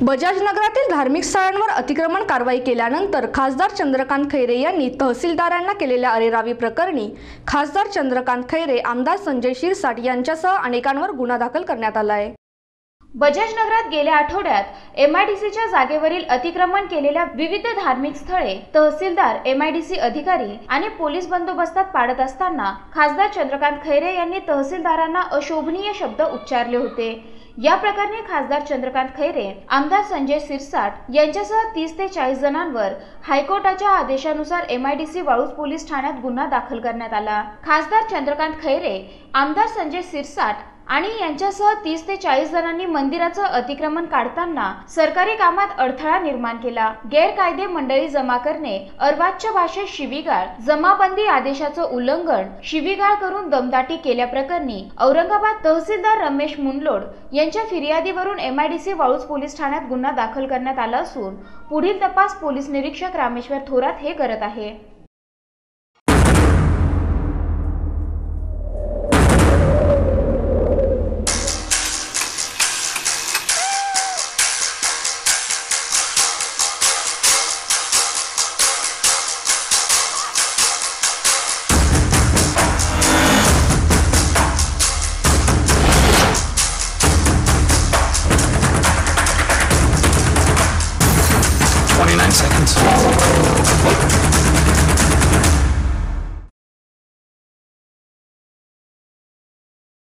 बजाज नगरातील धार्मिक स्थळांवर अतिक्रमण कारवाई केल्यानंतर खासदार चंद्रकांत खैरे यांनी तहसीलदारांना केलेल्या अरेरावी प्रकरणी खासदार चंद्रकांत खैरे, आमदार संजय शिरसाट यांच्यासह अनेकांवर गुन्हा दाखल करण्यात आला आहे। बजाज नगरात गेल्या आठवड्यात एमआयडीसीच्या जागेवरील अतिक्रमण केलेल्या विविध धार्मिक स्थळे तहसीलदार, एमआयडीसी अधिकारी आणि पोलीस बंदोबस्तात पाडत असताना खासदार चंद्रकांत खैरे यांनी तहसीलदारांना अशोभनीय शब्द उच्चारले होते। या प्रकरणी खासदार चंद्रकांत खैरे, आमदार संजय शिरसाट यांच्यासह 30 ते 40 जणांवर हायकोर्टाच्या आदेशानुसार एमआयडीसी वाळूज पोलीस ठाण्यात गुन्हा दाखल करण्यात आला। खासदार चंद्रकांत खैरे, आमदार संजय शिरसाट आणि यांच्यासह 30 ते 40 जणांनी मंदिराचं अतिक्रमण काढताना सरकारी कामात अडथळा निर्माण केला। गैरकायदे मंडळी जमा करणे, अर्वाच्य भाषेत शिवीगाळ, जमाबंदी आदेशाचं उल्लंघन, शिवीगाळ करून दमदाटी केल्याप्रकरणी औरंगाबाद तहसीलदार रमेश मुंडलोड यांच्या फिर्यादीवरून एमआयडीसी वाळूज पोलीस ठाण्यात गुन्हा दाखल करण्यात आला असून पुढील तपास पोलीस निरीक्षक रामेश्वर थोरात हे करत आहे। Seconds.